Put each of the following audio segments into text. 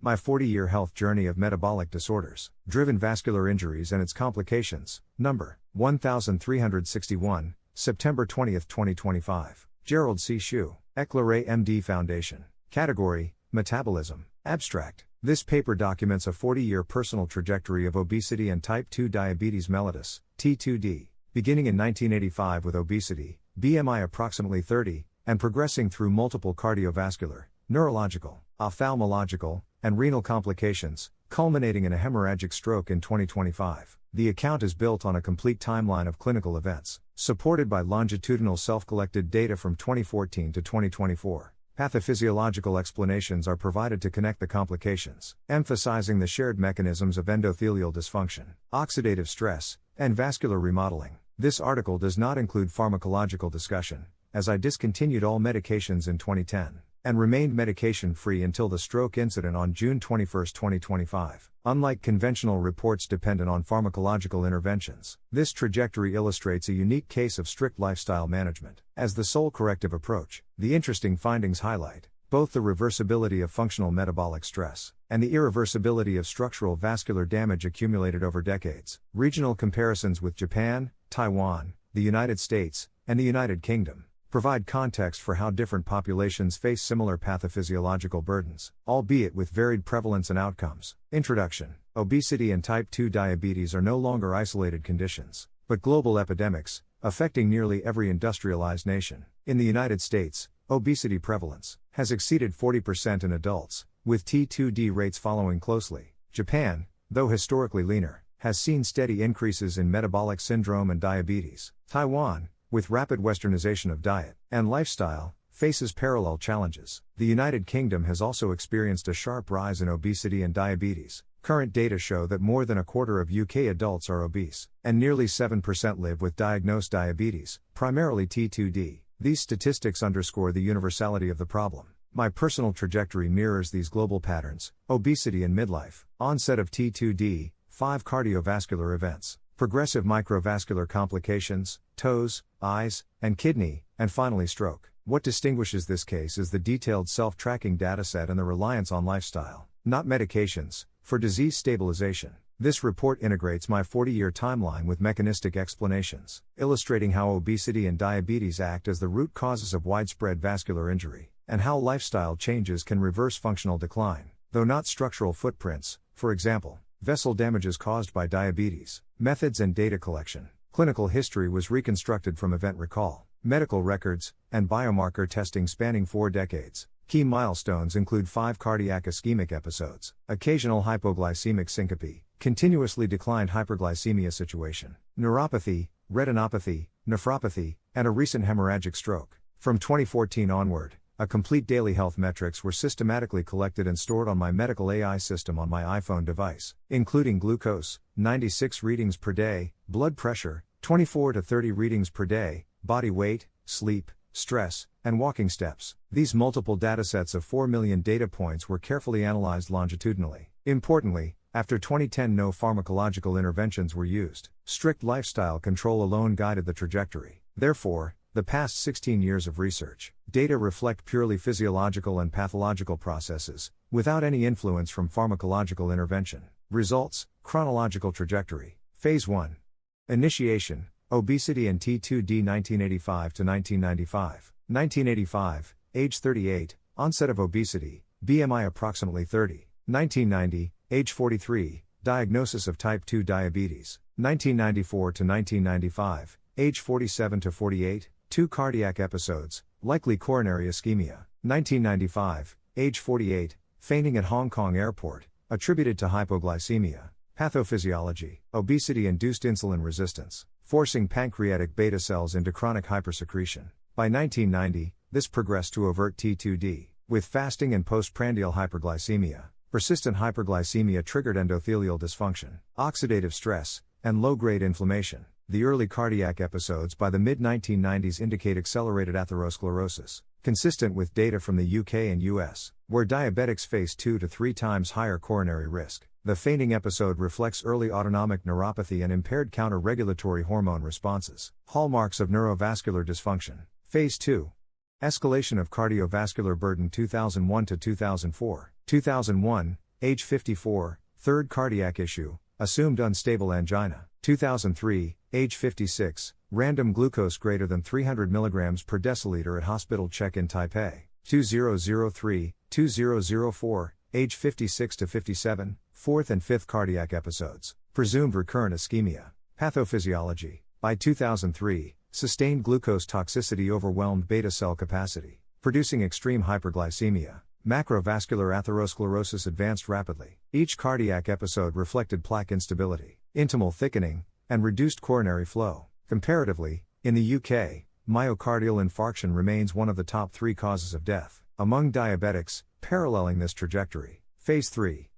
My 40-year health journey of metabolic disorders, driven vascular injuries and its complications, number 1361, September 20, 2025. Gerald C. EclaireMD Foundation. Category, Metabolism. Abstract. This paper documents a 40-year personal trajectory of obesity and type 2 diabetes mellitus, T2D, beginning in 1985 with obesity, BMI approximately 30, and progressing through multiple cardiovascular, neurological, ophthalmological, and renal complications, culminating in a hemorrhagic stroke in 2025. The account is built on a complete timeline of clinical events, supported by longitudinal self-collected data from 2014 to 2024. Pathophysiological explanations are provided to connect the complications, emphasizing the shared mechanisms of endothelial dysfunction, oxidative stress, and vascular remodeling. This article does not include pharmacological discussion, as I discontinued all medications in 2010, and remained medication-free until the stroke incident on June 21, 2025. Unlike conventional reports dependent on pharmacological interventions, this trajectory illustrates a unique case of strict lifestyle management as the sole corrective approach. The interesting findings highlight both the reversibility of functional metabolic stress and the irreversibility of structural vascular damage accumulated over decades. Regional comparisons with Japan, Taiwan, the United States, and the United Kingdom provide context for how different populations face similar pathophysiological burdens, albeit with varied prevalence and outcomes. Introduction. Obesity and type 2 diabetes are no longer isolated conditions, but global epidemics, affecting nearly every industrialized nation. In the United States, obesity prevalence has exceeded 40% in adults, with T2D rates following closely. Japan, though historically leaner, has seen steady increases in metabolic syndrome and diabetes. Taiwan, with rapid westernization of diet and lifestyle, faces parallel challenges. The United Kingdom has also experienced a sharp rise in obesity and diabetes. Current data show that more than a quarter of UK adults are obese, and nearly 7% live with diagnosed diabetes, primarily T2D. These statistics underscore the universality of the problem. My personal trajectory mirrors these global patterns: obesity in midlife, onset of T2D, 5 cardiovascular events, progressive microvascular complications, toes, eyes, and kidney, and finally stroke. What distinguishes this case is the detailed self-tracking dataset and the reliance on lifestyle, not medications, for disease stabilization. This report integrates my 40-year timeline with mechanistic explanations, illustrating how obesity and diabetes act as the root causes of widespread vascular injury, and how lifestyle changes can reverse functional decline, though not structural footprints, for example, vessel damages caused by diabetes. Methods and data collection. Clinical history was reconstructed from event recall, medical records, and biomarker testing spanning 4 decades. Key milestones include 5 cardiac ischemic episodes, occasional hypoglycemic syncope, continuously declined hyperglycemia situation, neuropathy, retinopathy, nephropathy, and a recent hemorrhagic stroke. From 2014 onward, a complete daily health metrics were systematically collected and stored on my medical AI system on my iPhone device, including glucose, 96 readings per day, blood pressure, 24 to 30 readings per day, body weight, sleep, stress, and walking steps. These multiple datasets of 4 million data points were carefully analyzed longitudinally. Importantly, after 2010 no pharmacological interventions were used. Strict lifestyle control alone guided the trajectory. Therefore, the past 16 years of research data reflect purely physiological and pathological processes, without any influence from pharmacological intervention. Results: chronological trajectory. Phase 1. Initiation: obesity and T2D 1985 to 1995. 1985, age 38, onset of obesity, BMI approximately 30. 1990, age 43, diagnosis of type 2 diabetes. 1994 to 1995, age 47 to 48, 2 cardiac episodes, likely coronary ischemia. 1995, age 48, fainting at Hong Kong airport, attributed to hypoglycemia. Pathophysiology: obesity-induced insulin resistance, forcing pancreatic beta cells into chronic hypersecretion. By 1990, this progressed to overt T2D, with fasting and postprandial hyperglycemia. Persistent hyperglycemia triggered endothelial dysfunction, oxidative stress, and low-grade inflammation. The early cardiac episodes by the mid-1990s indicate accelerated atherosclerosis, consistent with data from the UK and US, where diabetics face 2 to 3 times higher coronary risk. The fainting episode reflects early autonomic neuropathy and impaired counter-regulatory hormone responses, hallmarks of neurovascular dysfunction. Phase 2. Escalation of cardiovascular burden 2001 to 2004. 2001, age 54, third cardiac issue, assumed unstable angina. 2003, age 56, random glucose greater than 300 mg per deciliter at hospital check-in Taipei. 2003, 2004, age 56 to 57, fourth and fifth cardiac episodes, presumed recurrent ischemia. Pathophysiology. By 2003, sustained glucose toxicity overwhelmed beta cell capacity, producing extreme hyperglycemia. Macrovascular atherosclerosis advanced rapidly. Each cardiac episode reflected plaque instability, intimal thickening, and reduced coronary flow. Comparatively, in the UK, myocardial infarction remains one of the top 3 causes of death among diabetics, paralleling this trajectory. Phase 3.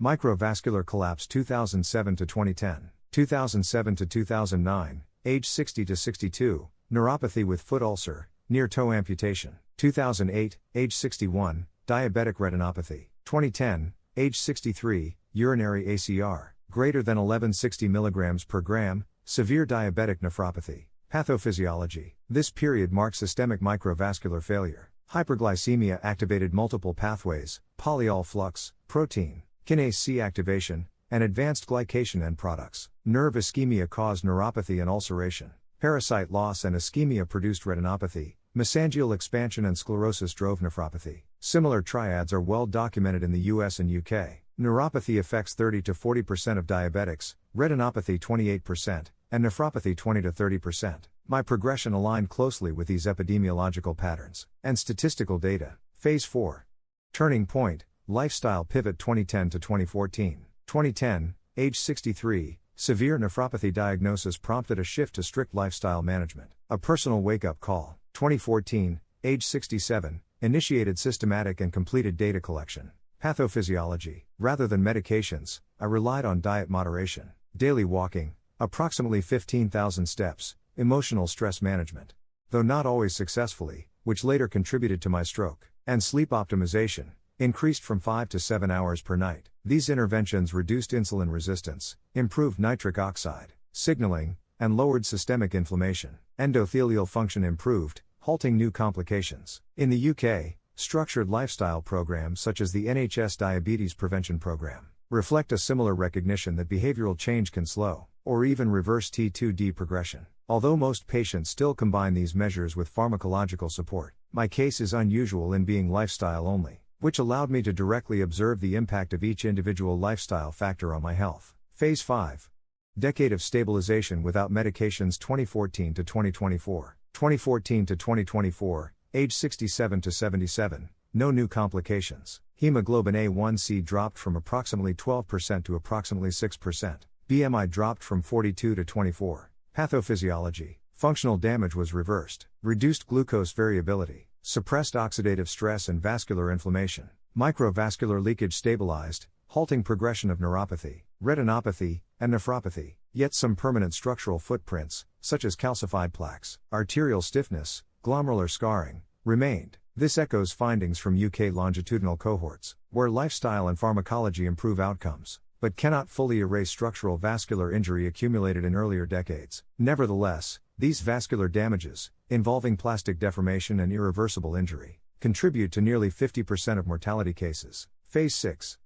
Microvascular collapse 2007 to 2010, 2007 to 2009, age 60 to 62, neuropathy with foot ulcer, near toe amputation. 2008, age 61, diabetic retinopathy. 2010, age 63, urinary ACR, greater than 1160 mg per gram, severe diabetic nephropathy. Pathophysiology. This period marks systemic microvascular failure. Hyperglycemia activated multiple pathways, polyol flux, protein, kinase C activation, and advanced glycation end products. Nerve ischemia caused neuropathy and ulceration. Parasite loss and ischemia produced retinopathy. Mesangial expansion and sclerosis drove nephropathy. Similar triads are well documented in the US and UK. Neuropathy affects 30 to 40% of diabetics, retinopathy 28%, and nephropathy 20 to 30%. My progression aligned closely with these epidemiological patterns and statistical data. Phase 4. Turning point, lifestyle pivot 2010 to 2014. 2010, age 63, severe nephropathy diagnosis prompted a shift to strict lifestyle management. A personal wake-up call. 2014, age 67, initiated systematic and completed data collection. Pathophysiology. Rather than medications, I relied on diet moderation, daily walking, approximately 15,000 steps, emotional stress management, though not always successfully, which later contributed to my stroke, and sleep optimization, increased from 5 to 7 hours per night. These interventions reduced insulin resistance, improved nitric oxide signaling, and lowered systemic inflammation. Endothelial function improved, halting new complications. In the UK, structured lifestyle programs such as the NHS Diabetes Prevention Programme reflect a similar recognition that behavioral change can slow, or even reverse T2D progression. Although most patients still combine these measures with pharmacological support, my case is unusual in being lifestyle only, which allowed me to directly observe the impact of each individual lifestyle factor on my health. Phase 5. Decade of stabilization without medications 2014 to 2024. 2014 to 2024, age 67 to 77, no new complications. Hemoglobin A1C dropped from approximately 12% to approximately 6%. BMI dropped from 42 to 24. Pathophysiology. Functional damage was reversed. Reduced glucose variability. Suppressed oxidative stress and vascular inflammation. Microvascular leakage stabilized, halting progression of neuropathy, retinopathy, and nephropathy. Yet some permanent structural footprints, such as calcified plaques, arterial stiffness, glomerular scarring, remained. This echoes findings from UK longitudinal cohorts, where lifestyle and pharmacology improve outcomes, but cannot fully erase structural vascular injury accumulated in earlier decades. Nevertheless, these vascular damages, involving plastic deformation and irreversible injury, contribute to nearly 50% of mortality cases. Phase 6.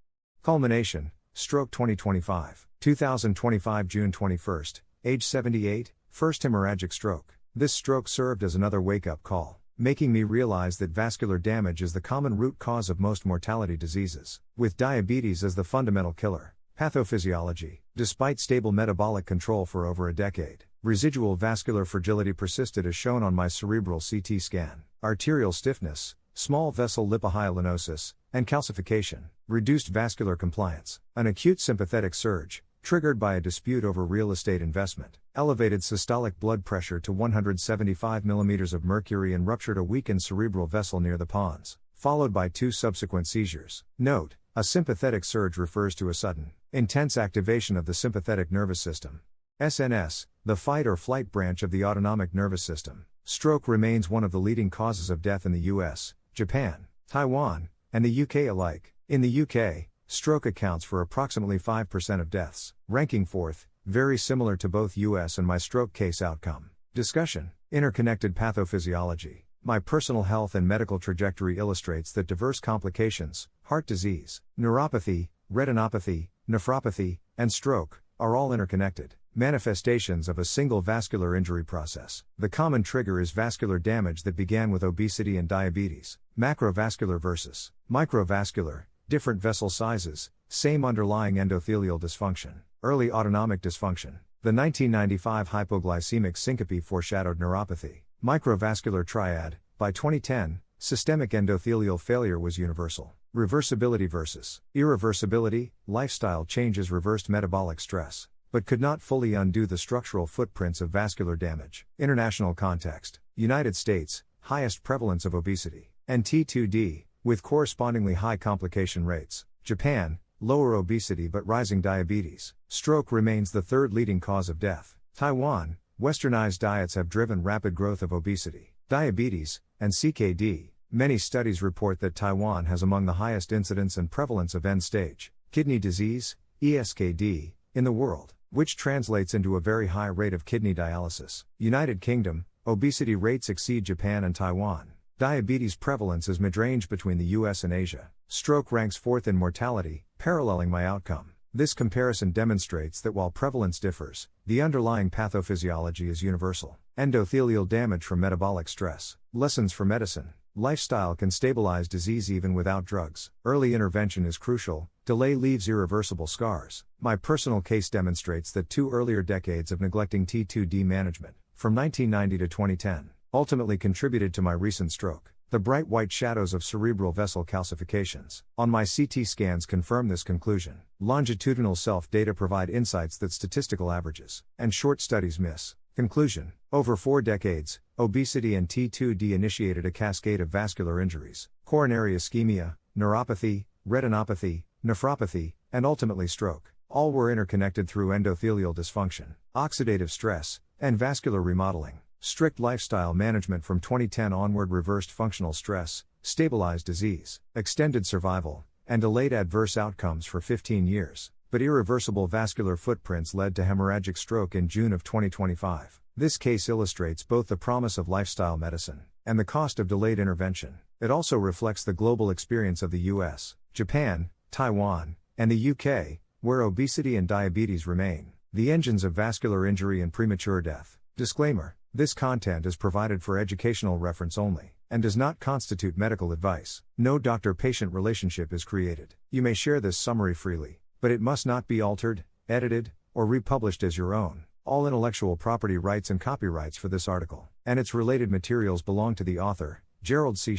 Culmination, stroke 2025. 2025 June 21, age 78, first hemorrhagic stroke. This stroke served as another wake-up call, making me realize that vascular damage is the common root cause of most mortality diseases, with diabetes as the fundamental killer. Pathophysiology. Despite stable metabolic control for over a decade, residual vascular fragility persisted as shown on my cerebral CT scan. Arterial stiffness, small vessel lipohyalinosis, and calcification, reduced vascular compliance. An acute sympathetic surge, triggered by a dispute over real estate investment, elevated systolic blood pressure to 175 mm of mercury and ruptured a weakened cerebral vessel near the pons, followed by 2 subsequent seizures. Note: a sympathetic surge refers to a sudden, intense activation of the sympathetic nervous system. SNS, the fight or flight branch of the autonomic nervous system. Stroke remains one of the leading causes of death in the US, Japan, Taiwan, and the UK alike. In the UK, stroke accounts for approximately 5% of deaths, ranking 4th, very similar to both US and my stroke case outcome. Discussion: interconnected pathophysiology. My personal health and medical trajectory illustrates that diverse complications, heart disease, neuropathy, retinopathy, nephropathy, and stroke, are all interconnected manifestations of a single vascular injury process. The common trigger is vascular damage that began with obesity and diabetes. Macrovascular versus microvascular, different vessel sizes, same underlying endothelial dysfunction. Early autonomic dysfunction. The 1995 hypoglycemic syncope foreshadowed neuropathy. Microvascular triad. By 2010, systemic endothelial failure was universal. Reversibility versus irreversibility. Lifestyle changes reversed metabolic stress, but could not fully undo the structural footprints of vascular damage. International context. United States, highest prevalence of obesity and T2D, with correspondingly high complication rates. Japan, lower obesity but rising diabetes. Stroke remains the third leading cause of death. Taiwan, westernized diets have driven rapid growth of obesity, diabetes, and CKD. Many studies report that Taiwan has among the highest incidence and prevalence of end-stage kidney disease, ESKD, in the world, which translates into a very high rate of kidney dialysis. United Kingdom, obesity rates exceed Japan and Taiwan. Diabetes prevalence is mid-range between the US and Asia. Stroke ranks fourth in mortality, paralleling my outcome. This comparison demonstrates that while prevalence differs, the underlying pathophysiology is universal. Endothelial damage from metabolic stress. Lessons for medicine. Lifestyle can stabilize disease even without drugs. Early intervention is crucial. Delay leaves irreversible scars. My personal case demonstrates that 2 earlier decades of neglecting T2D management, from 1990 to 2010, ultimately contributed to my recent stroke. The bright white shadows of cerebral vessel calcifications on my CT scans confirm this conclusion. Longitudinal self-data provide insights that statistical averages and short studies miss. Conclusion. Over 4 decades, obesity and T2D initiated a cascade of vascular injuries, coronary ischemia, neuropathy, retinopathy, nephropathy, and ultimately stroke. All were interconnected through endothelial dysfunction, oxidative stress, and vascular remodeling. Strict lifestyle management from 2010 onward reversed functional stress, stabilized disease, extended survival, and delayed adverse outcomes for 15 years. But irreversible vascular footprints led to hemorrhagic stroke in June of 2025. This case illustrates both the promise of lifestyle medicine and the cost of delayed intervention. It also reflects the global experience of the US, Japan, Taiwan, and the UK, where obesity and diabetes remain the engines of vascular injury and premature death. Disclaimer: this content is provided for educational reference only and does not constitute medical advice. No doctor-patient relationship is created. You may share this summary freely, but it must not be altered, edited, or republished as your own. All intellectual property rights and copyrights for this article and its related materials belong to the author, Gerald C.